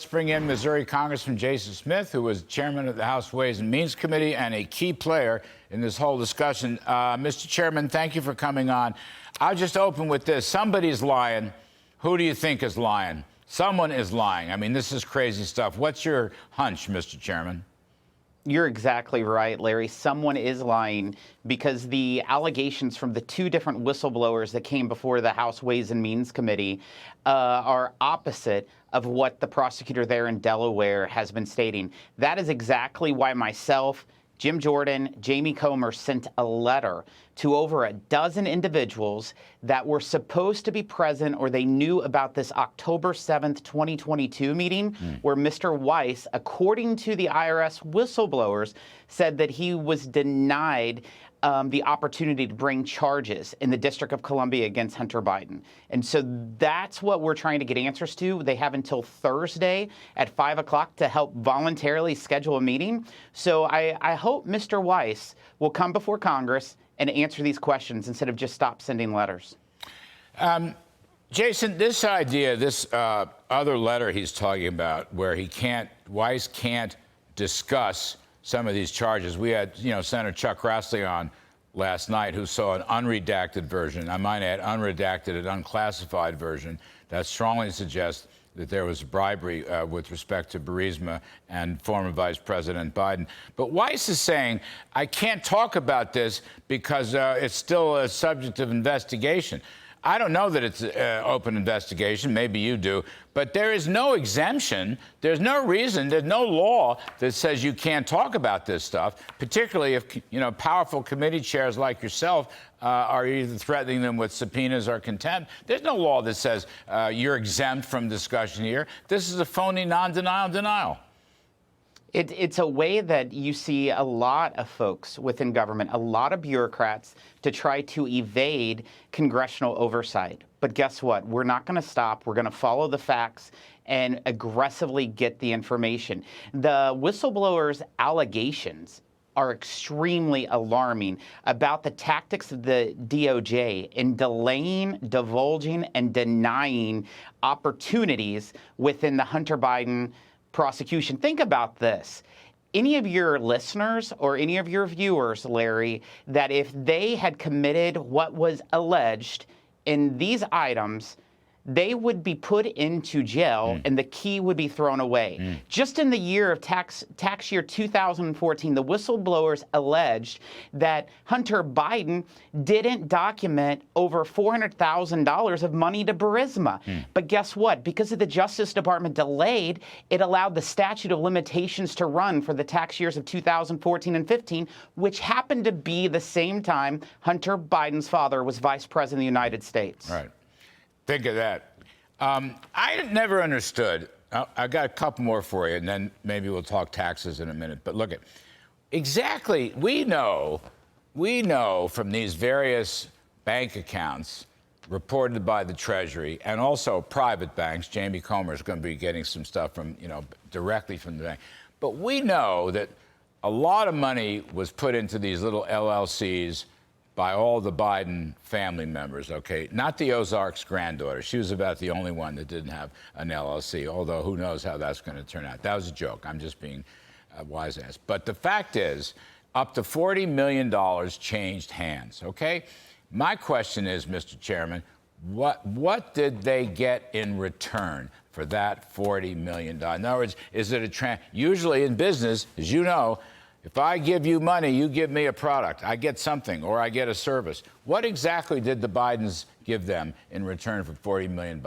Let's bring in Missouri Congressman Jason Smith, who was chairman of the House Ways and Means Committee and a key player in this whole discussion. Mr. Chairman, thank you for coming on. I'll just open with this. Somebody's lying. Who do you think is lying? Someone is lying. I mean, this is crazy stuff. What's your hunch, Mr. Chairman? You're exactly right, Larry. Someone is lying because the allegations from the two different whistleblowers that came before the House Ways and Means Committee are opposite of what the prosecutor there in Delaware has been stating. That is exactly why myself, Jim Jordan, Jamie Comer sent a letter to over a dozen individuals that were supposed to be present or they knew about this October 7th, 2022 meeting where Mr. Weiss, according to the IRS whistleblowers, said that he was denied the opportunity to bring charges in the District of Columbia against Hunter Biden. And so that's what we're trying to get answers to. They have until Thursday at 5 o'clock to help voluntarily schedule a meeting. So I hope Mr. Weiss will come before Congress and answer these questions instead of just stop sending letters. Jason, this idea, this other letter he's talking about where Weiss can't discuss some of these charges. We had, Senator Chuck Grassley on last night who saw an unredacted version, I might add unredacted and unclassified version, that strongly suggests that there was bribery with respect to Burisma and former Vice President Biden. But Weiss is saying, I can't talk about this because it's still a subject of investigation. I don't know that it's an open investigation. Maybe you do. But there is no exemption. There's no reason. There's no law that says you can't talk about this stuff, particularly if, powerful committee chairs like yourself are either threatening them with subpoenas or contempt. There's no law that says you're exempt from discussion here. This is a phony non-denial denial. It's a way that you see a lot of folks within government, a lot of bureaucrats, to try to evade congressional oversight. But guess what? We're not going to stop. We're going to follow the facts and aggressively get the information. The whistleblowers' allegations are extremely alarming about the tactics of the DOJ in delaying, divulging, and denying opportunities within the Hunter Biden prosecution. Think about this. Any of your listeners or any of your viewers, Larry, that if they had committed what was alleged in these items, they would be put into jail and the key would be thrown away. Just in the year of tax year 2014, the whistleblowers alleged that Hunter Biden didn't document over $400,000 of money to Burisma. But guess what? Because of the Justice Department delayed, it allowed the statute of limitations to run for the tax years of 2014 and 15, which happened to be the same time Hunter Biden's father was vice president of the United States. Right. Think of that. I never understood. I got a couple more for you, and then maybe we'll talk taxes in a minute. But look at exactly. We know from these various bank accounts reported by the Treasury and also private banks. Jamie Comer is going to be getting some stuff from directly from the bank. But we know that a lot of money was put into these little LLCs by all the Biden family members, okay? Not the Ozarks granddaughter. She was about the only one that didn't have an LLC, although who knows how that's going to turn out. That was a joke. I'm just being wise ass. But the fact is, up to $40 million changed hands, okay? My question is, Mr. Chairman, what did they get in return for that $40 million? In other words, is it usually in business, as you know, if I give you money, you give me a product. I get something or I get a service. What exactly did the Bidens give them in return for $40 million?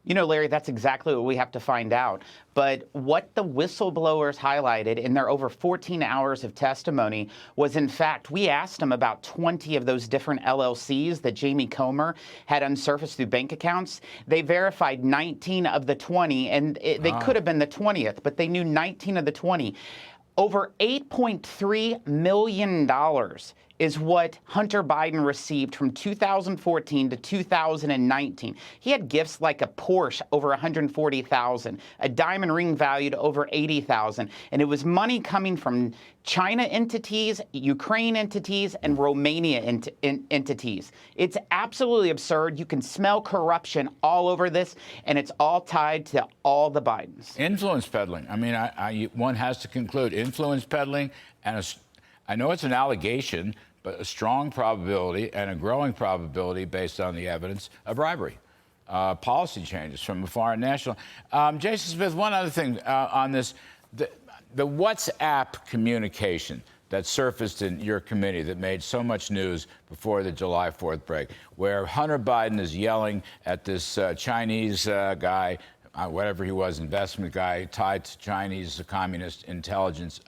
Larry, that's exactly what we have to find out. But what the whistleblowers highlighted in their over 14 hours of testimony was, in fact, we asked them about 20 of those different LLCs that Jamie Comer had unsurfaced through bank accounts. They verified 19 of the 20, and they could have been the 20th, but they knew 19 of the 20. Over $8.3 million is what Hunter Biden received from 2014 to 2019. He had gifts like a Porsche over $140,000, a diamond ring valued over $80,000, and it was money coming from China entities, Ukraine entities, and Romania entities. It's absolutely absurd. You can smell corruption all over this, and it's all tied to all the Bidens. Influence peddling. I mean, one has to conclude influence peddling, and I know it's an allegation, but a strong probability and a growing probability based on the evidence of bribery. Policy changes from a foreign national. Jason Smith, one other thing on this. The WhatsApp communication that surfaced in your committee that made so much news before the July 4th break, where Hunter Biden is yelling at this Chinese guy, whatever he was, investment guy, tied to Chinese communist intelligence.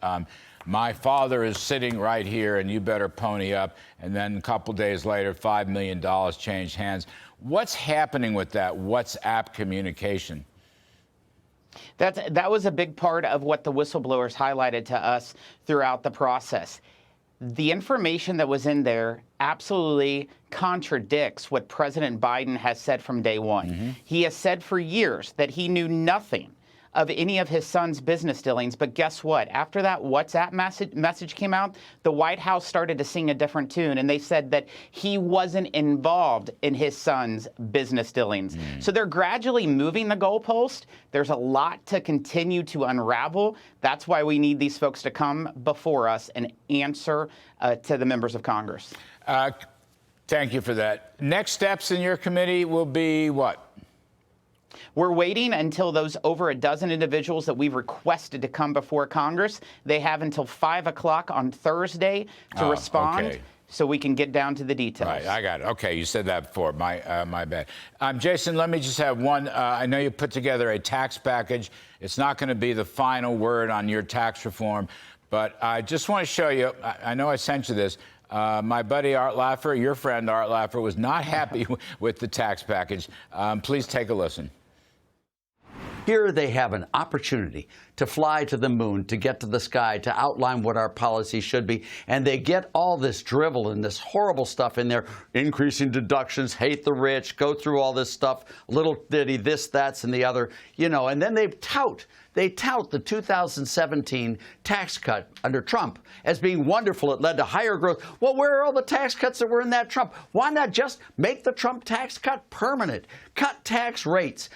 My father is sitting right here, and you better pony up. And then a couple days later, $5 million changed hands. What's happening with that WhatsApp communication? That was a big part of what the whistleblowers highlighted to us throughout the process. The information that was in there absolutely contradicts what President Biden has said from day one. Mm-hmm. He has said for years that he knew nothing of any of his son's business dealings. But guess what? After that WhatsApp message came out, the White House started to sing a different tune, and they said that he wasn't involved in his son's business dealings. So they're gradually moving the goalpost. There's a lot to continue to unravel. That's why we need these folks to come before us and answer to the members of Congress. Thank you for that. Next steps in your committee will be what? We're waiting until those over a dozen individuals that we've requested to come before Congress, they have until 5 o'clock on Thursday to respond. Okay. So we can get down to the details. Right, I got it. Okay, you said that before. My bad. Jason, let me just have one. I know you put together a tax package. It's not going to be the final word on your tax reform, but I just want to show you. I know I sent you this. My buddy Art Laffer, your friend Art Laffer, was not happy with the tax package. Please take a listen. Here they have an opportunity to fly to the moon, to get to the sky, to outline what our policy should be. And they get all this drivel and this horrible stuff in there, increasing deductions, hate the rich, go through all this stuff, little ditty, this, that's, and the other, you know, and then they tout the 2017 tax cut under Trump as being wonderful. It led to higher growth. Well, where are all the tax cuts that were in that Trump? Why not just make the Trump tax cut permanent? Cut tax rates.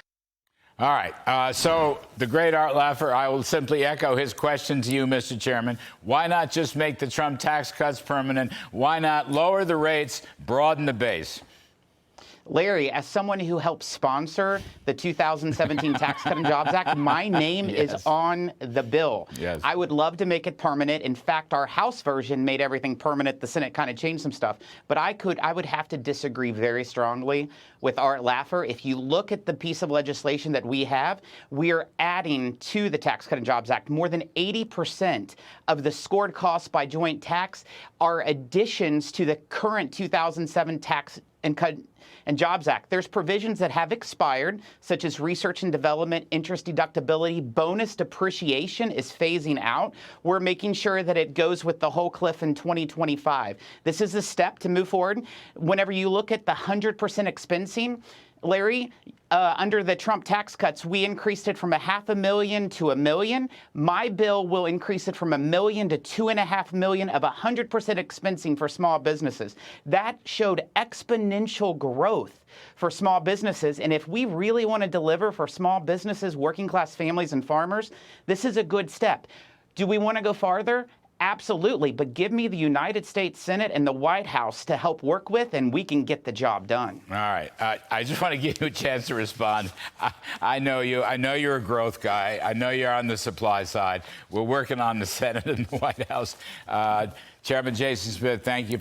All right. So the great Art Laffer, I will simply echo his question to you, Mr. Chairman. Why not just make the Trump tax cuts permanent? Why not lower the rates, broaden the base? Larry, as someone who helped sponsor the 2017 Tax Cut and Jobs Act, my name is on the bill. Yes. I would love to make it permanent. In fact, our House version made everything permanent. The Senate kind of changed some stuff. But I would have to disagree very strongly with Art Laffer. If you look at the piece of legislation that we have, we are adding to the Tax Cut and Jobs Act more than 80% of the scored costs by joint tax are additions to the current 2007 Tax and Cut and Jobs Act. There's provisions that have expired, such as research and development, interest deductibility, bonus depreciation is phasing out. We're making sure that it goes with the whole cliff in 2025. This is a step to move forward. Whenever you look at the 100% expensing, Larry, under the Trump tax cuts, we increased it from $500,000 to $1 million. My bill will increase it from $1 million to $2.5 million of 100% expensing for small businesses. That showed exponential growth for small businesses. And if we really want to deliver for small businesses, working class families, and farmers, this is a good step. Do we want to go farther? Absolutely, but give me the United States Senate and the White House to help work with, and we can get the job done. All right. I just want to give you a chance to respond. I know you. I know you're a growth guy. I know you're on the supply side. We're working on the Senate and the White House. Chairman Jason Smith, thank you.